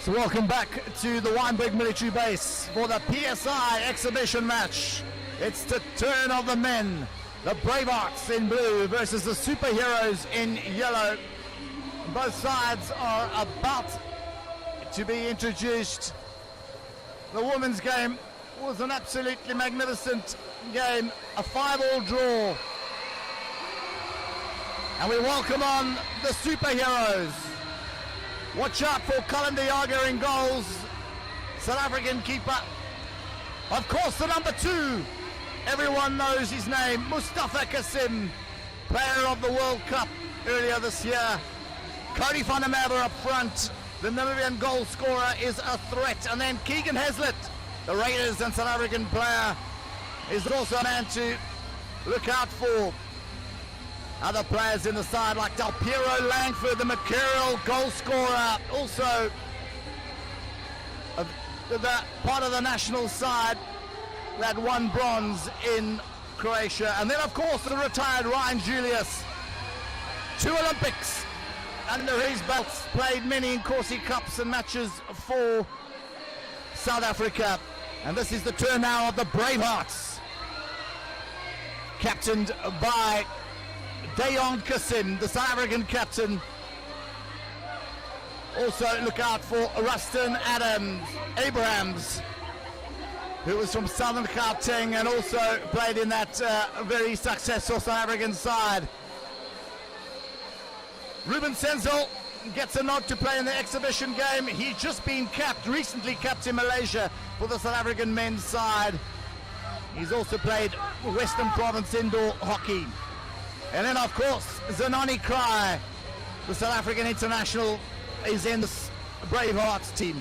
So welcome back to the Weinberg Military Base for the PSI exhibition match. It's the turn of the men. The Bravehearts in blue versus the Superheroes in yellow. Both sides are about to be introduced. The women's game was an absolutely magnificent game, a 5-all draw. And we welcome on the Superheroes. Watch out for Kalender Jager in goals. South African keeper. Of course, the number 2. Everyone knows his name. Mustafa Kasim, player of the World Cup earlier this year. Cody van der Merwe up front. The Namibian goal scorer is a threat. And then Keegan Hazlitt, the Raiders and South African player, is also a man to look out for. Other players in the side like Del Piero Langford, the Mackerel goal scorer, also the part of the national side that won bronze in Croatia. And then of course the retired Ryan Julius, 2 Olympics under his belts, played many Nkosi Cups and matches for South Africa. And this is the turn now of the Bravehearts, captained by Deon Kasim, the South African captain. Also look out for Rustin Abrahams, who was from Southern Gauteng and also played in that very successful South African side. Ruben Senzel gets a nod to play in the exhibition game. He's just been recently capped in Malaysia for the South African men's side. He's also played Western Province indoor hockey. And then of course Zanani Cry, the South African international, is in the Bravehearts team.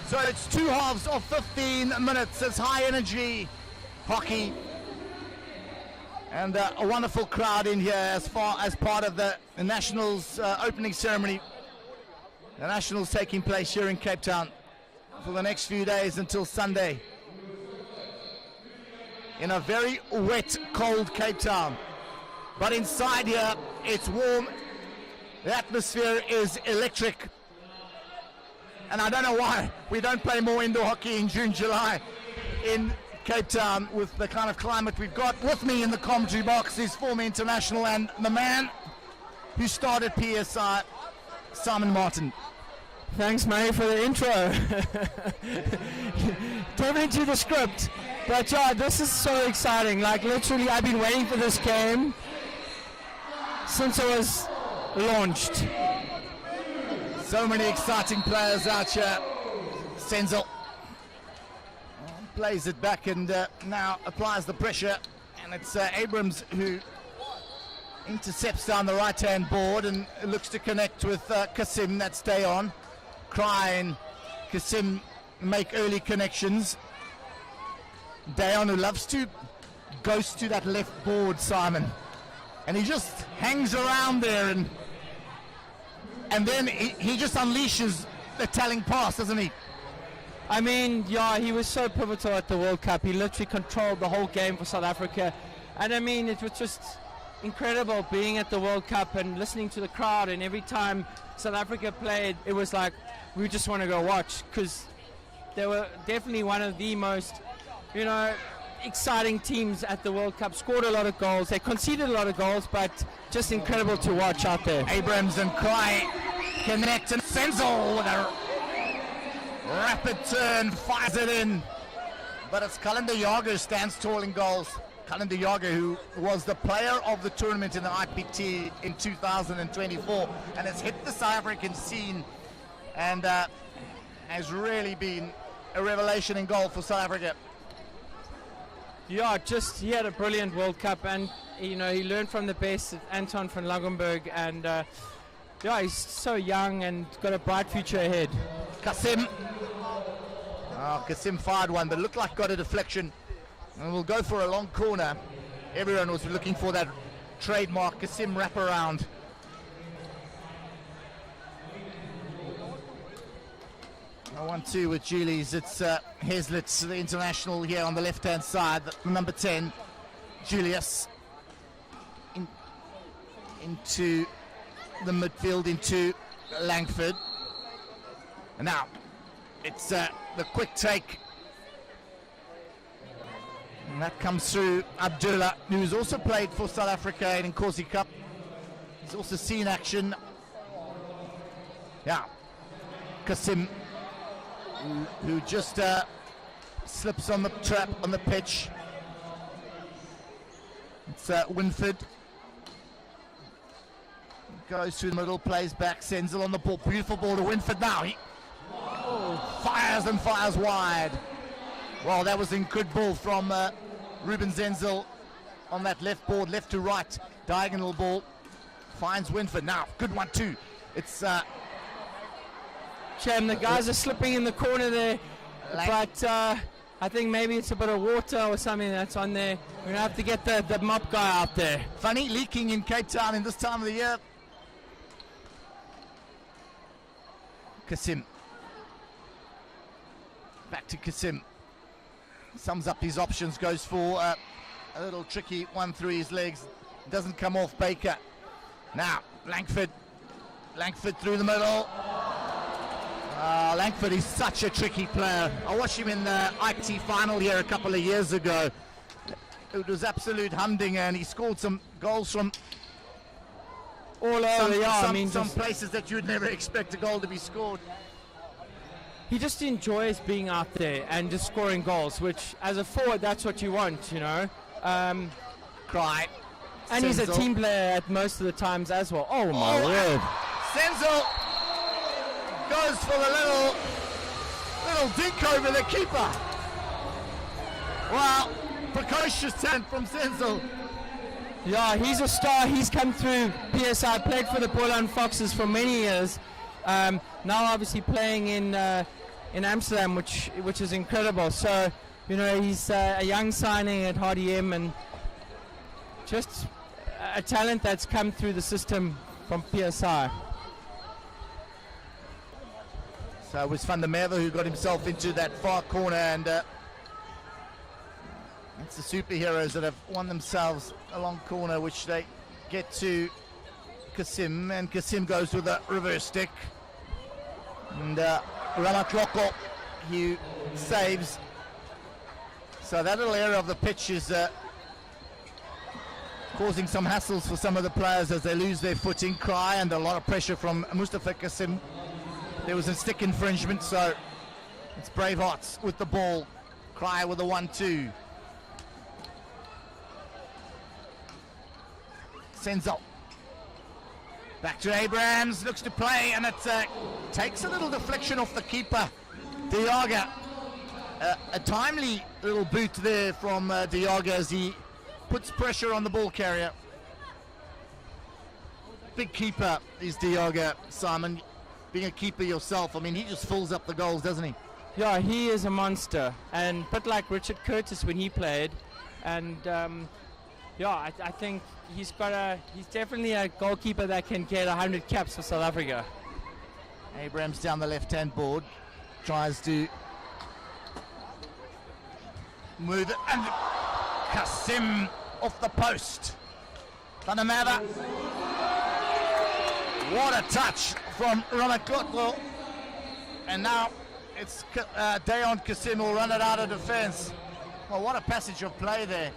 So it's 2 halves of 15 minutes. It's high energy hockey. And a wonderful crowd in here as part of the Nationals opening ceremony. The Nationals taking place here in Cape Town for the next few days until Sunday. In a very wet, cold Cape Town. But inside here, it's warm. The atmosphere is electric. And I don't know why we don't play more indoor hockey in June, July in Cape Town with the kind of climate we've got. With me in the commentary box is former international and the man who started PSI, Simon Martin. Thanks, mate, for the intro. Totally to the script. But yeah, this is so exciting. Like literally, I've been waiting for this game since it was launched. So many exciting players out here. Senzel plays it back and now applies the pressure, and it's Abrams who intercepts down the right hand board and looks to connect with Kasim. That's Deon. Cry and Kasim make early connections. Deon, who loves to ghost to that left board, Simon, and he just hangs around there, and then he just unleashes the telling pass, doesn't he? I mean, yeah, he was so pivotal at the World Cup. He literally controlled the whole game for South Africa. And I mean, it was just incredible being at the World Cup and listening to the crowd. And every time South Africa played, it was like, we just want to go watch, because they were definitely one of the most, exciting teams at the World Cup. Scored a lot of goals. They conceded a lot of goals, but just incredible to watch out there. Abrams and Cry connect, and Senzel with a rapid turn, fires it in. But it's Kalender Jager who stands tall in goals. Kalender Jager, who was the player of the tournament in the IPT in 2024 and has hit the South African scene and has really been a revelation in goal for South Africa. Yeah, he had a brilliant World Cup, and he learned from the best, Anton van Langenberg, and he's so young and got a bright future ahead. Kasim fired one, but looked like got a deflection, and we'll go for a long corner. Everyone was looking for that trademark Kasim wraparound. A 1-2 with Julies. It's Hazlitt, the international, here on the left-hand side. Number 10, Julius, into the midfield, into Langford. And now it's the quick take. And that comes through Abdullah, who's also played for South Africa in Nkosi Cup. He's also seen action. Yeah, Kasim, who just slips on the trap on the pitch. It's Winford. Goes through the middle, plays back, Senzel on the ball. Beautiful ball to Winford now. He fires and fires wide. Well, that was a good ball from Ruben Zenzel on that left board, left to right. Diagonal ball. Finds Winford now. Good one too. It's Shame the guys are slipping in the corner there, but I think maybe it's a bit of water or something that's on there. We're going to have to get the mop guy out there. funny, leaking in Cape Town in this time of the year. Kasim. Back to Kasim. Sums up his options, goes for a little tricky one through his legs. Doesn't come off Baker. Now, Langford through the middle. Langford is such a tricky player. I watched him in the IT final here a couple of years ago. It was absolute humdinger, and he scored some goals from All over, some places that you'd never expect a goal to be scored. He just enjoys being out there and just scoring goals, which as a forward, that's what you want, you know. Cry. And he's a team player at most of the times as well. Oh my word. Senzel goes for the little dink over the keeper. Wow, precocious talent from Senzel. Yeah, he's a star. He's come through PSI, played for the Boland Foxes for many years. Now obviously playing in Amsterdam, which is incredible. So, you know, he's a young signing at Hardy M, and just a talent that's come through the system from PSI. So it was Van der Merwe who got himself into that far corner, and it's the superheroes that have won themselves a long corner, which they get to Kasim, and Kasim goes with a reverse stick. And Ramatloko, he saves. So that little area of the pitch is causing some hassles for some of the players as they lose their footing. Cry and a lot of pressure from Mustafa Kasim. There was a stick infringement, so it's Bravehearts with the ball. Cry with a 1-2. Senzel. Back to Abrahams, looks to play, and it takes a little deflection off the keeper, Diaga. A timely little boot there from Diaga as he puts pressure on the ball carrier. Big keeper is Diaga, Simon. Being a keeper yourself, I mean, he just fills up the goals, doesn't he? Yeah, he is a monster, and a bit like Richard Curtis when he played. And yeah, I think he's definitely a goalkeeper that can get 100 caps for South Africa. Abrams down the left-hand board, tries to move it, and Kasim off the post. Van der Merwe. What a touch from Ramatloko. And now it's Dayon Kasim will run it out of defense. Well, what a passage of play there.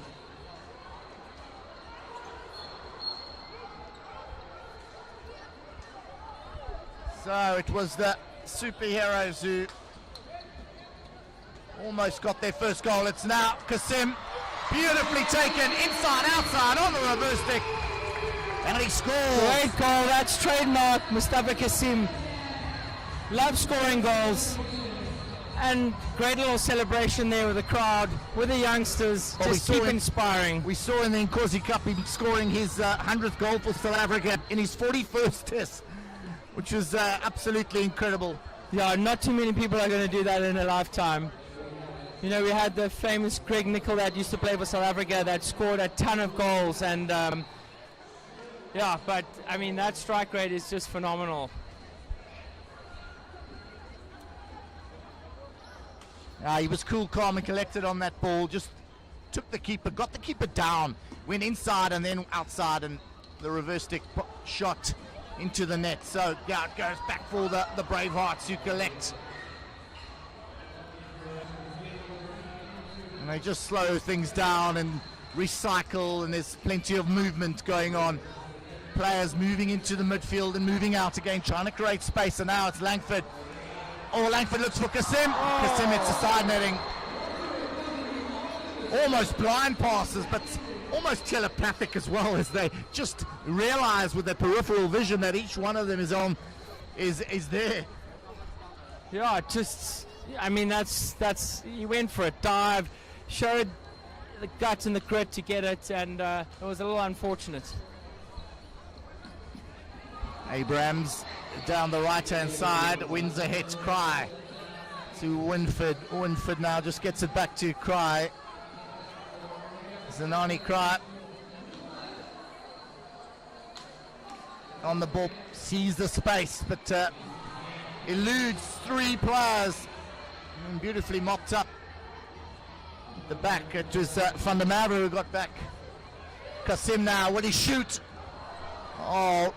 So it was the superheroes who almost got their first goal. It's now Kasim, beautifully taken inside, outside on the reverse stick, and he scores. Great goal, that's trademark Mustafa Kasim. Loves scoring goals, and great little celebration there with the crowd, with the youngsters. Well, just keep inspiring. We saw in the Nkosi Cup him scoring his 100th goal for South Africa in his 41st test, which was absolutely incredible. Yeah, not too many people are going to do that in a lifetime. You know, we had the famous Greg Nicol that used to play for South Africa that scored a ton of goals, and yeah, but I mean, that strike rate is just phenomenal. He was cool, calm and collected on that ball, just took the keeper, got the keeper down, went inside and then outside, and the reverse stick shot into the net. So yeah, it goes back for the Bravehearts, who collect. And they just slow things down and recycle, and there's plenty of movement going on. Players moving into the midfield and moving out again, trying to create space, and now it's Langford. Oh, Langford looks for Kasim. Kasim hits the side netting. Almost blind passes, but almost telepathic as well, as they just realize with their peripheral vision that each one of them is there. Yeah, just, I mean, that's he went for a dive, showed the guts and the grit to get it, and it was a little unfortunate. Abrams down the right-hand side, wins a hit. Cry to Winford. Winford now just gets it back to Cry. Zanani Cry on the ball, sees the space, but eludes three players. And beautifully mopped up the back. It was Van der Merwe who got back. Kasim now, will he shoot? Oh,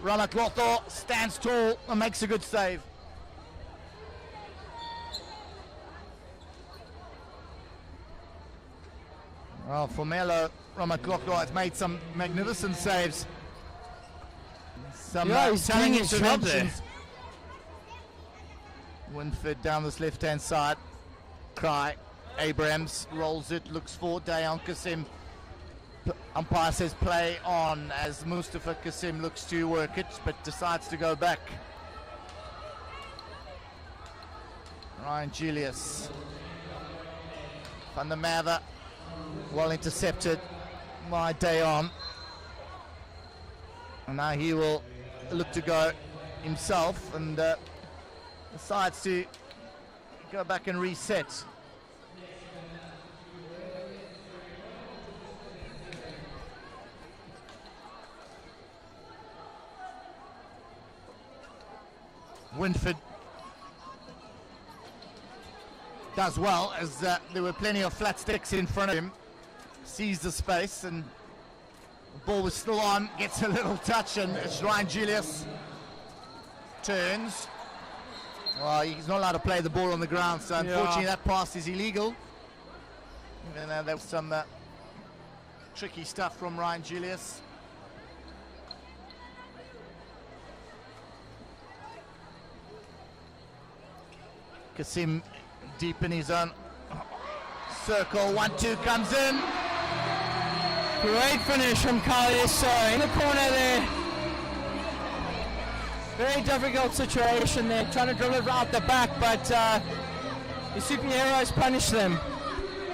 Ramat Lotho stands tall and makes a good save. Well, for Melo, Ramat Lotho has made some magnificent saves. Some he's telling doing his job there. interventions. Winford down this left-hand side. Cry. Abrams rolls it, looks for Dayan Kasim. Umpire says play on, as Mustafa Kasim looks to work it, but decides to go back. Ryan Julius. Van der Merwe, well intercepted by Dayan. And now he will look to go himself, and decides to go back and reset. Winford does well, as there were plenty of flat sticks in front of him. Sees the space, and the ball was still on, gets a little touch, and it's Ryan Julius turns. Well, he's not allowed to play the ball on the ground, so unfortunately that pass is illegal. Even though there was some tricky stuff from Ryan Julius. Kasim deep in his own circle. 1-2 comes in. Great finish from Kaliso in the corner there. Very difficult situation there, trying to deliver out the back, but the superheroes punish them.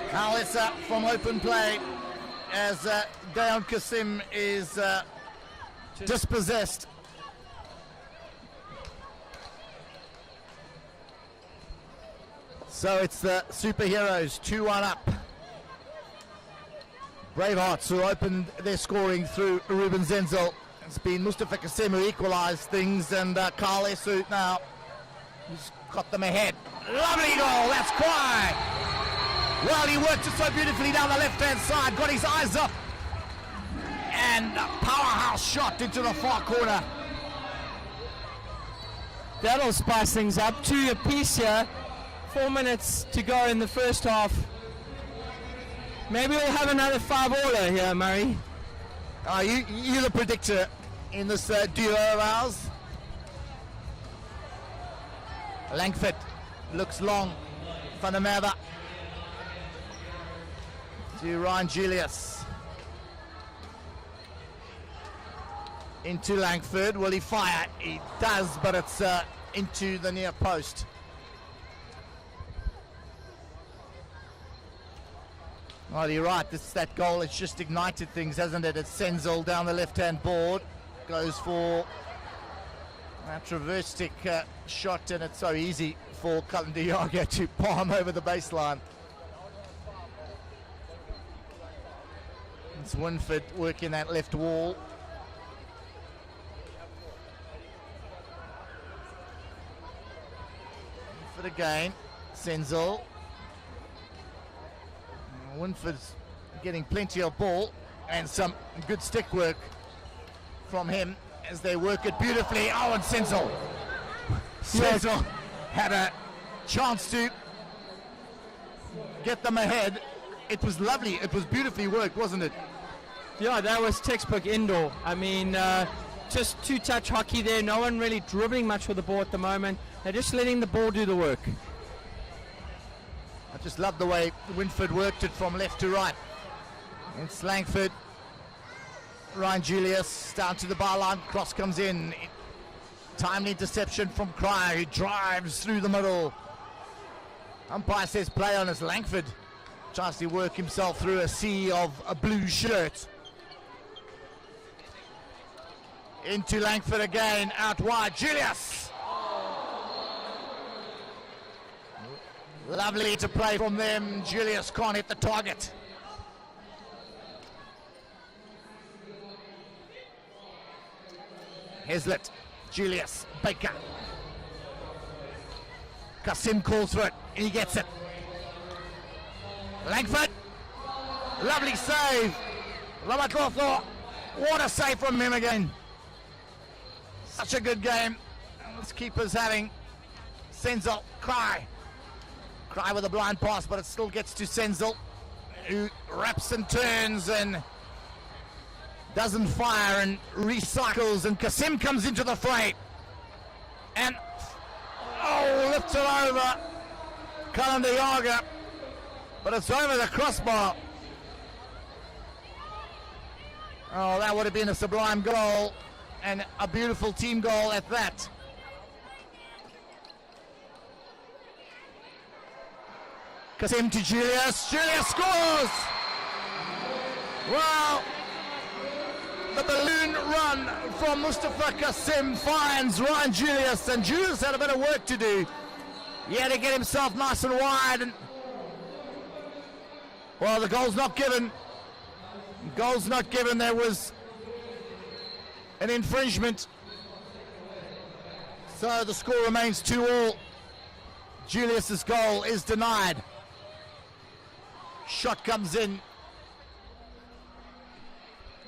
Kalisa from open play, as Dayan Kasim is dispossessed. So it's the superheroes 2-1 up. Bravehearts, who opened their scoring through Ruben Zenzel. It's been Mustafa Kasim who equalised things, and Carl Esut now who's got them ahead. Lovely goal, that's Kwai. Well, he worked it so beautifully down the left-hand side, got his eyes up, and a powerhouse shot into the far corner. That'll spice things up. 2 apiece here. 4 minutes to go in the first half. Maybe we'll have another 5-aller here, Murray. You're the predictor in this duo of ours. Langford looks long. Van der Merwe to Ryan Julius. Into Langford. Will he fire? He does, but it's into the near post. Well, you're right, that goal has just ignited things, hasn't it? It's Senzel down the left-hand board, goes for a traversic shot, and it's so easy for Cullen Diago to palm over the baseline. It's Winford working that left wall. Winford again, Senzel. Winford's getting plenty of ball and some good stick work from him. as they work it beautifully. Oh, and Senzel had a chance to get them ahead. It was lovely. It was beautifully worked, wasn't it? Yeah, that was textbook indoor. I mean, just two-touch hockey there. No one really dribbling much with the ball at the moment. They're just letting the ball do the work. I just love the way Winford worked it from left to right. It's Langford. Ryan Julius down to the byline. Cross comes in. Timely interception from Cryer, who drives through the middle. Umpire says play on as Langford tries to work himself through a sea of a blue shirt. Into Langford again, out wide, Julius! Lovely to play from them. Julius can't hit the target. Heslett, Julius, Baker. Kasim calls for it, and he gets it. Langford, lovely save. Lamatlotho, what a save from him again. Such a good game. This keeper's having Senzel, Cry with a blind pass, but it still gets to Senzel, who wraps and turns and doesn't fire and recycles, and Kasim comes into the fray and lifts it over Cullen de Jager, but it's over the crossbar. Oh, that would have been a sublime goal, and a beautiful team goal at that. Kasim to Julius. Julius scores! Wow! The balloon run from Mustafa Kasim finds Ryan Julius, and Julius had a bit of work to do. He had to get himself nice and wide, and well, the goal's not given. Goal's not given. There was an infringement, so the score remains 2-2. Julius's goal is denied. Shot comes in.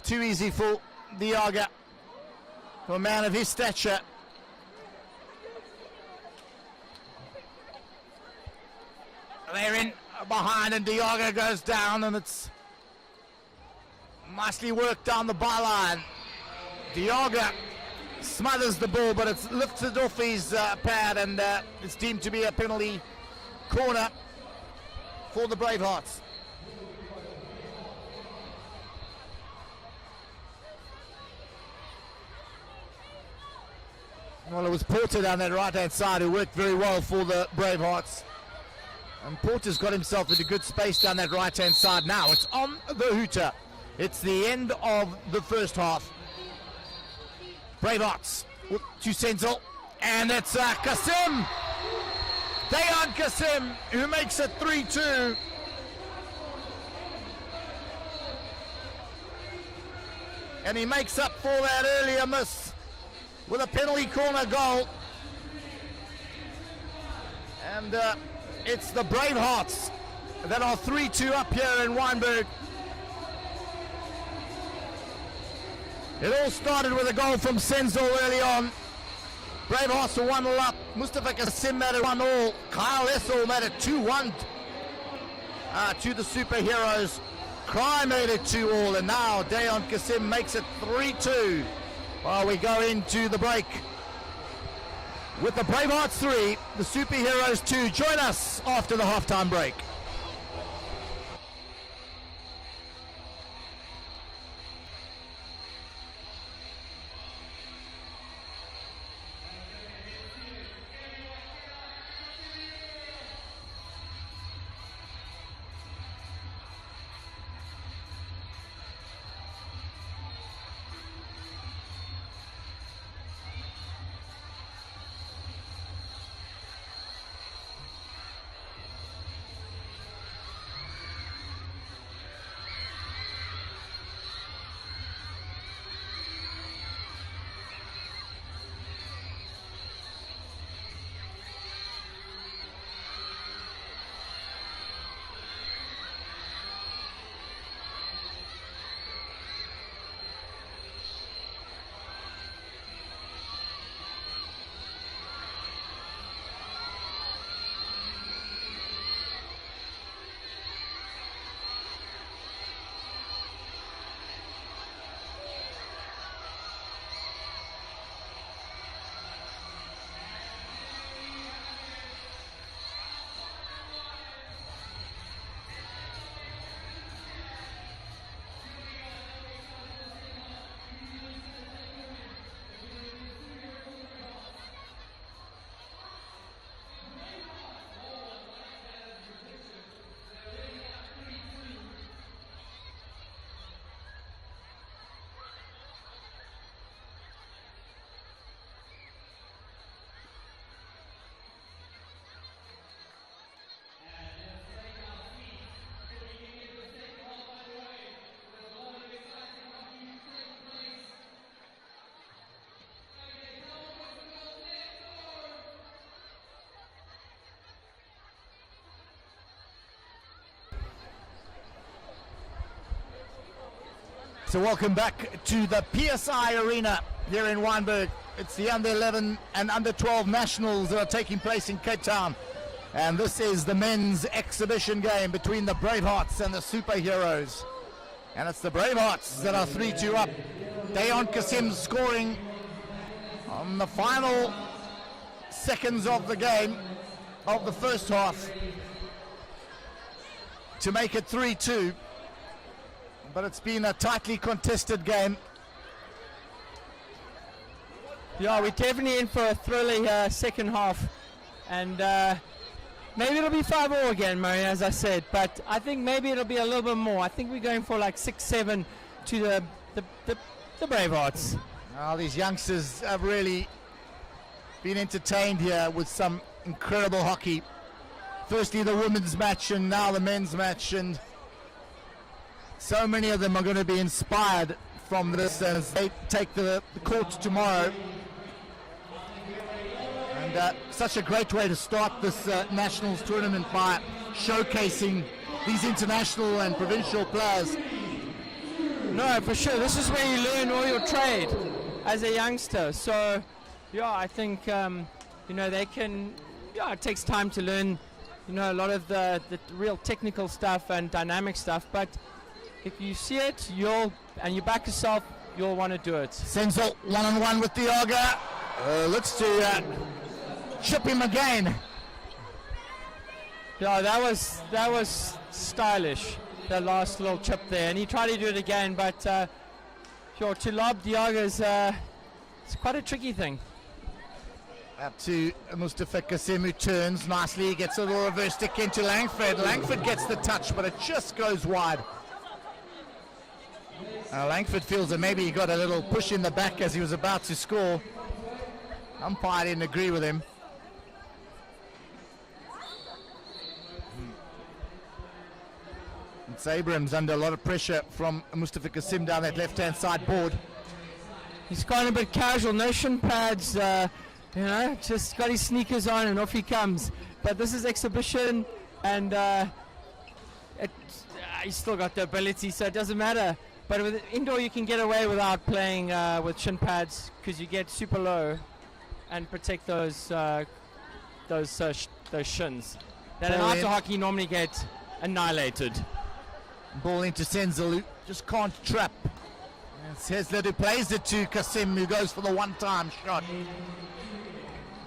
Too easy for de Jager, for a man of his stature. They're in behind, and de Jager goes down, and it's nicely worked down the byline. De Jager smothers the ball, but it's lifted off his pad, and it's deemed to be a penalty corner for the Bravehearts. Well, it was Porter down that right-hand side who worked very well for the Bravehearts. And Porter's got himself into good space down that right-hand side now. It's on the hooter. It's the end of the first half. Bravehearts to Senzel. And it's Kasim. Dayan Kasim, who makes it 3-2. And he makes up for that earlier miss with a penalty corner goal. And it's the Bravehearts that are 3-2 up here in Wynberg. It all started with a goal from Senzel early on. Bravehearts were 1-0 up. Mustafa Kasim made it 1-1. Kyle Essel made it 2-1 to the Superheroes. Cry made it 2-2, and now Dayan Kasim makes it 3-2. While we go into the break with the Bravehearts 3, the Superheroes 2. Join us after the halftime break. So welcome back to the PSI Arena here in Wynberg. It's the under 11 and under 12 nationals that are taking place in Cape Town. And this is the men's exhibition game between the Bravehearts and the Superheroes. And it's the Bravehearts that are 3-2 up. Dayon Kasim scoring on the final seconds of the game, of the first half, to make it 3-2. But it's been a tightly contested game. Yeah, we're definitely in for a thrilling second half. And maybe it'll be 5-all again, Murray, as I said. But I think maybe it'll be a little bit more. I think we're going for like 6-7 to the Bravehearts. Well, these youngsters have really been entertained here with some incredible hockey. Firstly the women's match and now the men's match, and so many of them are going to be inspired from this as they take the court tomorrow. And such a great way to start this Nationals tournament by showcasing these international and provincial players. No, for sure. This is where you learn all your trade as a youngster. So, yeah, I think, they can, it takes time to learn, a lot of the real technical stuff and dynamic stuff. But if you see it, you back yourself, you'll want to do it. Senzel one-on-one with Diaga. Looks to chip him again. Yeah, that was stylish, that last little chip there. And he tried to do it again, but to lob Diaga is it's quite a tricky thing. Up to Mustafa Kasim, who turns nicely. He gets a little reverse stick into Langford. Langford gets the touch, but it just goes wide. Langford feels that maybe he got a little push in the back as he was about to score. Umpire didn't agree with him. It's Abrams under a lot of pressure from Mustafa Kasim down that left-hand side board. He's gone a bit casual, no shin pads, just got his sneakers on and off he comes. But this is exhibition, and he's still got the ability, so it doesn't matter. But with indoor, you can get away without playing with shin pads because you get super low and protect those shins. That in outdoor hockey normally get annihilated. Ball into Senzel, who just can't trap. It's Hesler who plays it to Kasim, who goes for the one-time shot.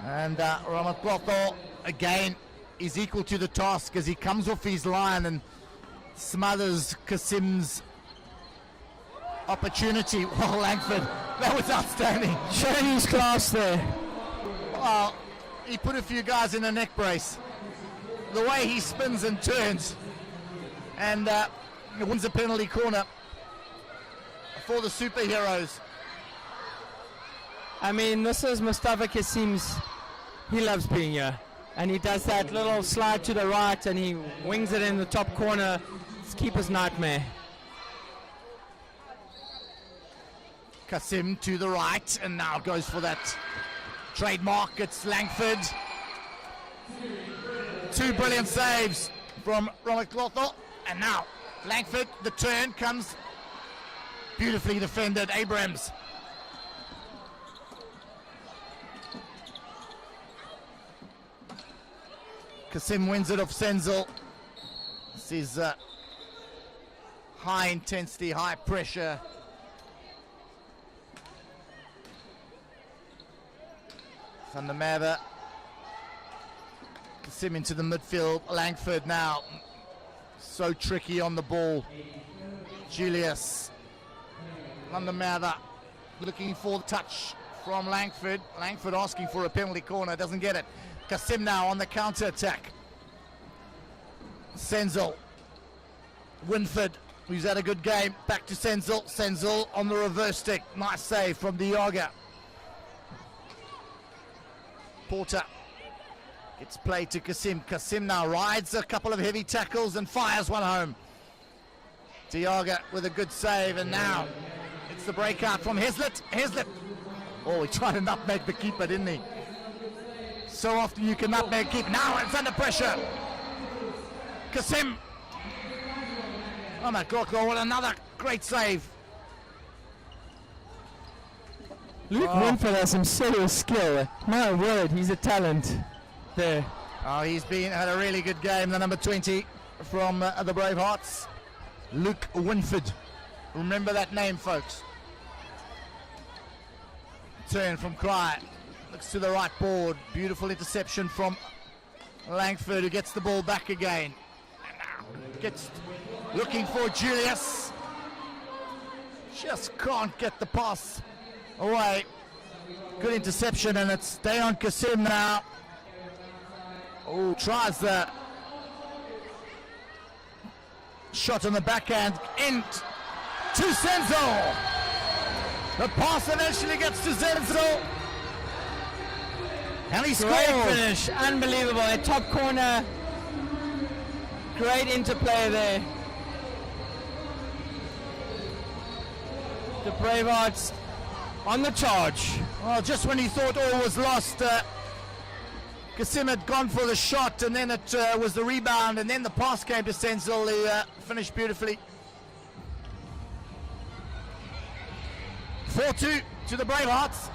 And Ramatlotho, again, is equal to the task as he comes off his line and smothers Kasim's opportunity. Well, Langford, that was outstanding. Showing his class there. Well, he put a few guys in a neck brace. The way he spins and turns, and wins a penalty corner for the Superheroes. I mean, this is Mustafa Kasim's, he loves being here. And he does that little slide to the right and he wings it in the top corner. It's keeper's nightmare. Kasim to the right, and now goes for that trademark. It's Langford. Two brilliant saves from Ramatlotho, and now Langford, the turn comes beautifully defended. Abrams. Kasim wins it off Senzel. This is high intensity, high pressure. Van der Merwe. Kasim into the midfield. Langford now. So tricky on the ball. Julius. Van der Merwe looking for the touch from Langford. Langford asking for a penalty corner. Doesn't get it. Kasim now on the counter attack. Senzel. Winford, who's had a good game. Back to Senzel. Senzel on the reverse stick. Nice save from Diaga. Porter gets played to Kasim. Kasim now rides a couple of heavy tackles and fires one home. Diaga with a good save, and now it's the breakout from Heslett. Heslett. Oh, he tried to nutmeg the keeper, didn't he? So often you can nutmeg keep. Now it's under pressure. Kasim. Oh my God, what another great save Luke Winford has some serious skill. My word, he's a talent there. Oh, he's had a really good game, the number 20 from the Bravehearts, Luke Winford. Remember that name, folks. Turn from Cry, looks to the right board, beautiful interception from Langford, who gets the ball back again. Gets looking for Julius. Just can't get the pass away. Good interception, and it's Dayon Kasim now. Oh, tries the shot on the backhand in to Senzo. The pass eventually gets to Senzo, and he scores. Great finish, unbelievable. A top corner, great interplay there. The Bravehearts on the charge. Well, just when he thought all was lost, Kasim had gone for the shot, and then it was the rebound, and then the pass came to Senzel, who finished beautifully. 4-2 to the Bravehearts.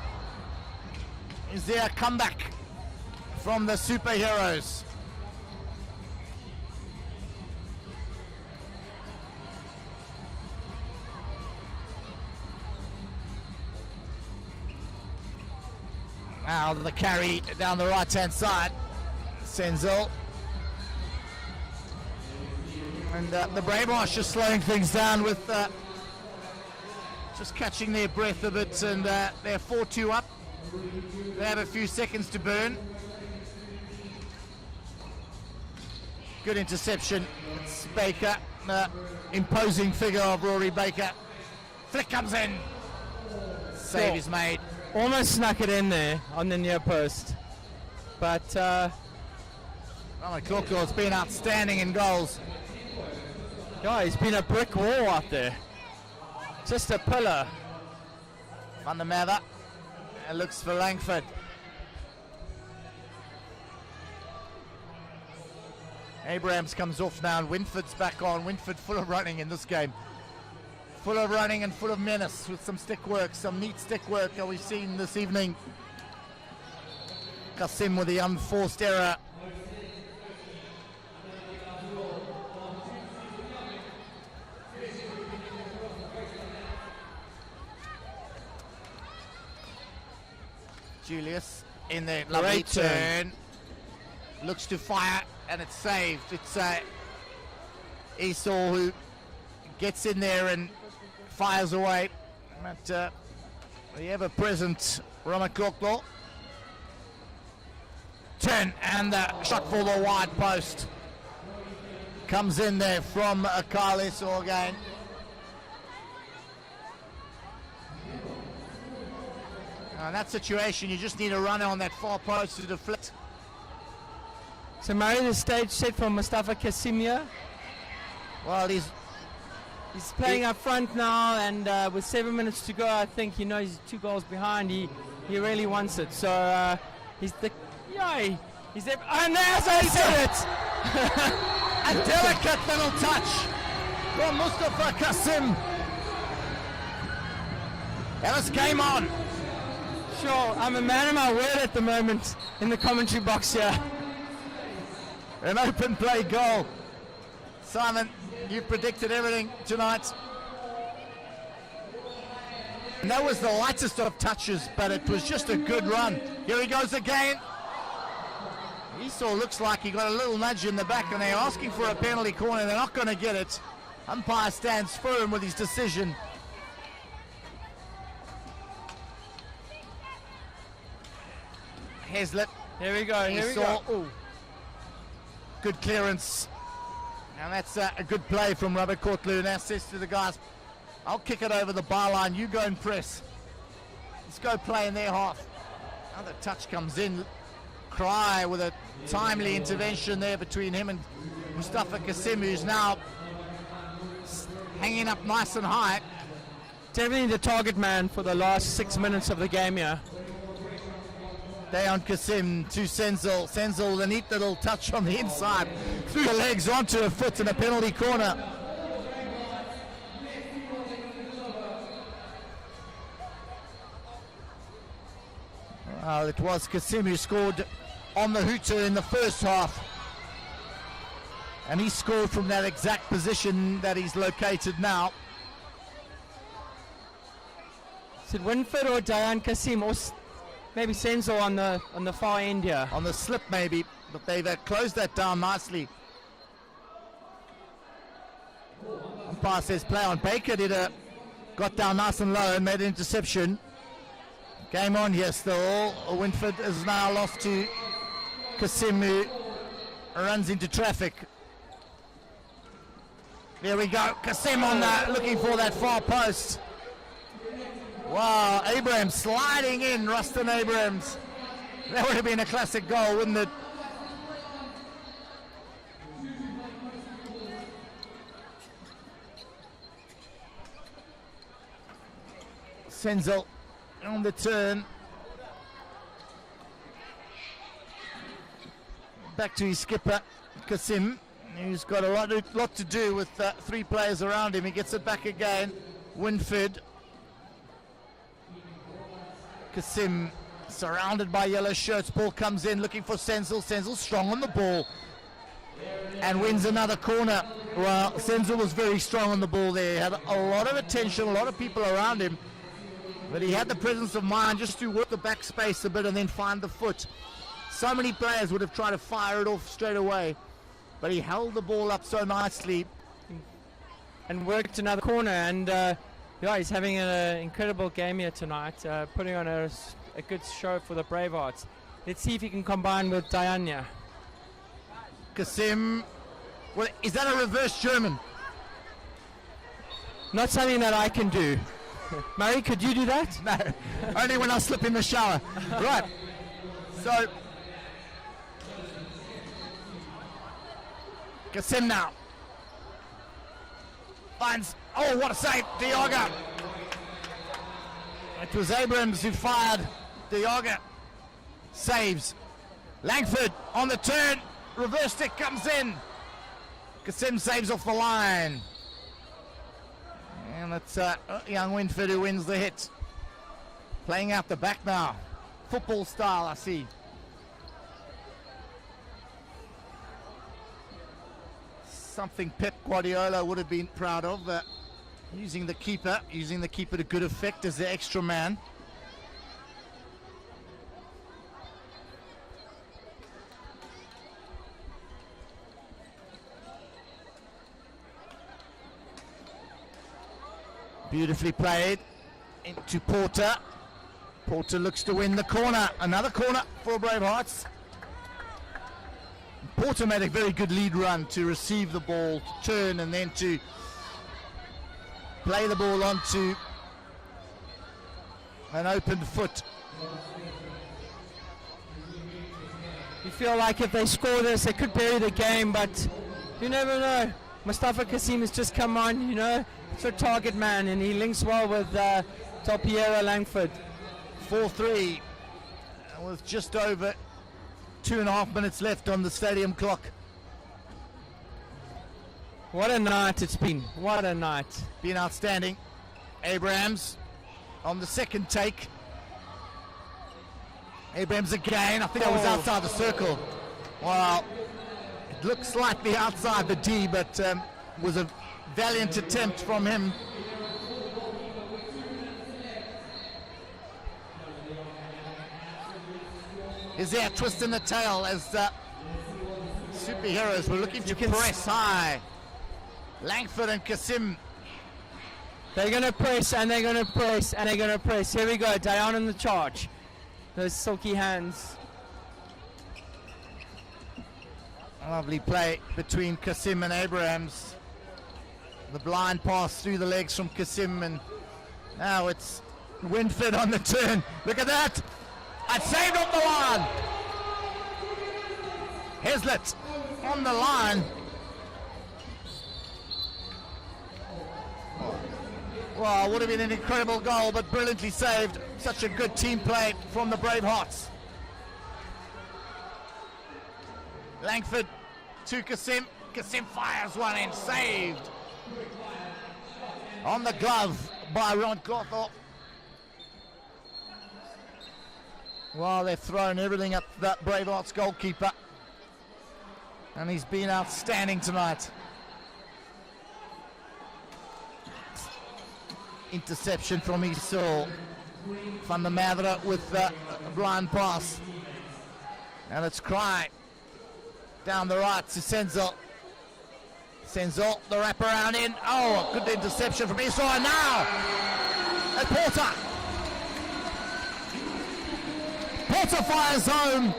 Is there a comeback from the superheroes? Now the carry down the right-hand side, Senzel. And the Bravehearts just slowing things down with just catching their breath a bit, and they're 4-2 up. They have a few seconds to burn. Good interception. It's Baker, imposing figure of Rory Baker. Flick comes in. Save is made. Almost snuck it in there on the near post. But Kloklo's been outstanding in goals. Yeah, he's been a brick wall out there. Just a pillar. Van der Merwe. It looks for Langford. Abrahams comes off now, and Winford's back on. Winford full of running in this game. Full of running and full of menace, with some stick work, some neat stick work that we've seen this evening. Kasim with the unforced error. Julius in the lovely turn. Looks to fire, and it's saved. It's Esau who gets in there and fires away. But the ever-present Ramakloklo. Turn, and the shot for the wide post. Comes in there from Carl Esau again. In that situation, you just need a runner on that far post to deflect. So Murray, the stage set for Mustafa Kasimia. Well, he's playing up front now, and with 7 minutes to go, I think he's 2 goals behind. He really wants it. So he's there. And there's it. A delicate little touch from Mustafa Kasim. And it's game on. Sure, I'm a man of my word at the moment in the commentary box here. An open play goal. Simon, you predicted everything tonight. And that was the lightest of touches, but it was just a good run. Here he goes again. Esau looks like he got a little nudge in the back, and they're asking for a penalty corner. They're not going to get it. Umpire stands firm with his decision. Heslett. Here we go. Here we go. Ooh. Good clearance. And that's a good play from Robert Kortlu. Now says to the guys, I'll kick it over the byline. You go and press. Let's go play in their half. Another touch comes in. Cry with a timely intervention there between him and Mustafa Kasim, who's now hanging up nice and high. Definitely the target man for the last 6 minutes of the game here. Dayon Kasim to Senzel. Senzel with a neat little touch on the inside. Through the legs onto a foot in a penalty corner. Well, it was Kasim who scored on the hooter in the first half. And he scored from that exact position that he's located now. Is it Winford or Diane Kasim, or maybe Senzo on the far end here? On the slip maybe, but they've closed that down nicely. Umpire says play on. Baker got down nice and low and made an interception. Game on here still. Winford is now lost to Kasim, who runs into traffic. There we go. Kasim on that, looking for that far post. Wow, Abrams sliding in, Rustin Abrams. That would have been a classic goal, wouldn't it? Senzel on the turn. Back to his skipper, Kasim, who's got a lot to do with three players around him. He gets it back again. Winford. Kasim surrounded by yellow shirts. Ball comes in looking for Senzel. Senzel strong on the ball and wins another corner. Well, Senzel was very strong on the ball there. He had a lot of attention, a lot of people around him. But he had the presence of mind just to work the back space a bit and then find the foot. So many players would have tried to fire it off straight away. But he held the ball up so nicely. And worked another corner, and yeah, he's having an incredible game here tonight, putting on a good show for the Bravehearts. Let's see if he can combine with Diania. Kasim, well, is that a reverse German? Not something that I can do. Murray, could you do that? No, only when I slip in the shower. Right, so Kasim now finds, oh, what a save, Dioga. It was Abrams who fired. Dioga saves. Langford on the turn, reverse stick comes in. Kasim saves off the line. And it's young Winford who wins the hit. Playing out the back now. Football style, I see. Something Pep Guardiola would have been proud of. Using the keeper to good effect as the extra man. Beautifully played into Porter. Porter looks to win the corner. Another corner for Bravehearts. Porter made a very good lead run to receive the ball, to turn, and then to play the ball onto an open foot. You feel like if they score this, they could bury the game, but you never know. Mustafa Kasim has just come on, you know, it's a target man, and he links well with Talpiera Langford. 4-3 with just over 2.5 minutes left on the stadium clock. What a night it's been. What a night. Been outstanding. Abrams on the second take. Abrams again. I think that was outside the circle. Well, it looks slightly outside the D, but was a valiant attempt from him. Is there a twist in the tail as superheroes were looking to press high? Langford and Kasim. They're going to press, and they're going to press, and they're going to press. Here we go, Dion in the charge. Those silky hands. Lovely play between Kasim and Abrams. The blind pass through the legs from Kasim, and now it's Winford on the turn. Look at that! It's saved off the line! Heslett on the line. Well, it would have been an incredible goal, but brilliantly saved. Such a good team play from the Bravehearts. Langford to Kasim. Kasim fires one in, saved. On the glove by Ron Cawthorpe. Well, they've thrown everything at that Bravehearts goalkeeper, and he's been outstanding tonight. Interception from Iso. Van der Madre with the blind pass. And it's Cry down the right to Senzel. Senzel, the wraparound in. Oh, good interception from Iso. And now, at Porter. Porter fires home.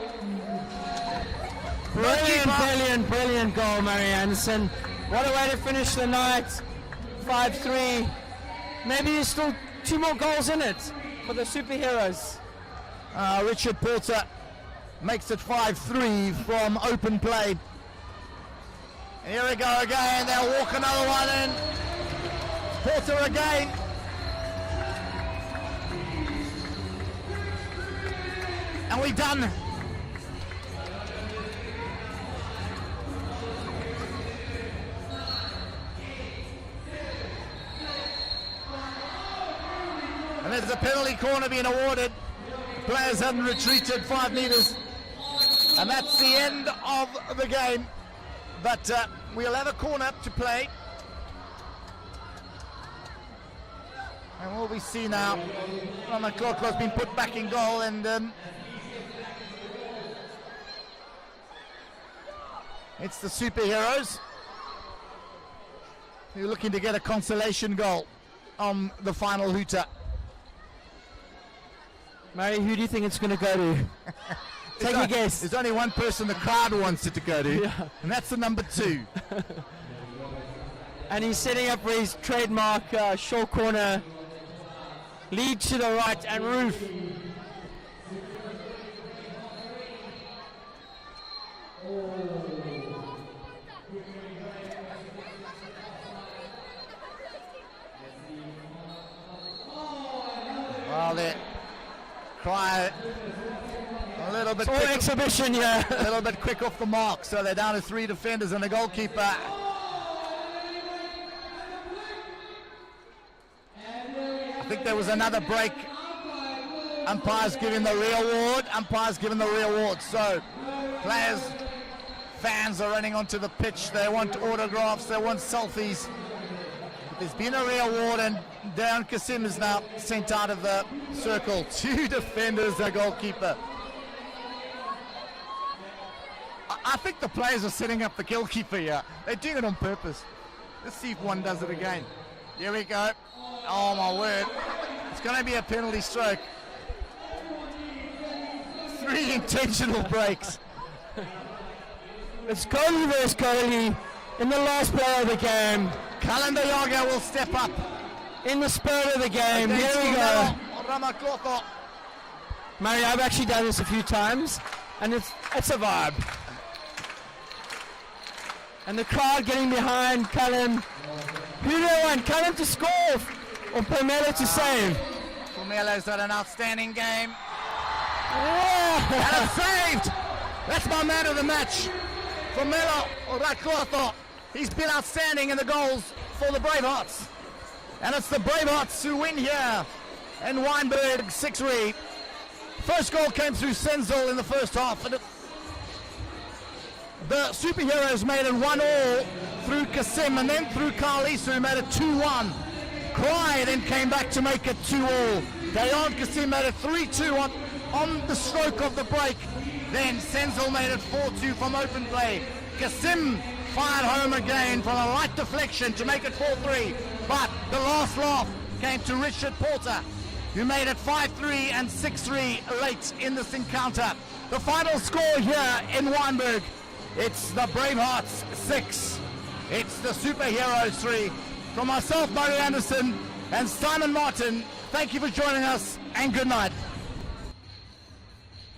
Brilliant goal, Murray Anderson. What a way to finish the night. 5-3. Maybe there's still 2 more goals in it for the superheroes. Richard Porter makes it 5-3 from open play. And here we go again. They'll walk another one in. Porter again. And we're done. And there's a penalty corner being awarded. The players hadn't retreated 5 meters. And that's the end of the game. But we'll have a corner to play. And what we see now, Ramaklotlo's been put back in goal, and it's the superheroes who are looking to get a consolation goal on the final hooter. Murray, who do you think it's going to go to? Take a guess. There's only one person the crowd wants it to go to, and that's the number 2. And he's setting up for his trademark short corner. Lead to the right and roof. Well, they Cry a little bit quick. Exhibition, yeah. A little bit quick off the mark, so they're down to 3 defenders and a goalkeeper. I think there was another break. Umpire's giving the real award. So players, fans are running onto the pitch. They want autographs, they want selfies. But there's been a real award, and Dejan Kasim is now sent out of the circle. 2 defenders, a goalkeeper. I think the players are setting up the goalkeeper here. They're doing it on purpose. Let's see if one does it again. Here we go. Oh my word. It's going to be a penalty stroke. 3 intentional breaks. It's goalie versus goalie in the last play of the game. Kalenda Yaga will step up. In the spirit of the game. Here we go. Ramaklotlo. Murray, I've actually done this a few times, and it's a vibe. And the crowd getting behind Callum. Who do they want? Callum to score or Pomelo to save? Pomelo's had an outstanding game. Yeah. And it's saved! That's my man of the match. Pomelo Raklotho. He's been outstanding in the goals for the Bravehearts. And it's the Bravehearts who win here in Wynberg 6-3. First goal came through Senzel in the first half. And the superheroes made it 1-1 through Kasim, and then through Carlisu, who made it 2-1. Cry then came back to make it 2-2. Dejan Kasim made it 3-2 on the stroke of the break. Then Senzel made it 4-2 from open play. Kasim fired home again from a light deflection to make it 4-3. But the last laugh came to Richard Porter, who made it 5-3 and 6-3 late in this encounter. The final score here in Wynberg, it's the Bravehearts 6. It's the Superheroes 3. From myself, Murray Anderson, and Simon Martin, thank you for joining us, and good night.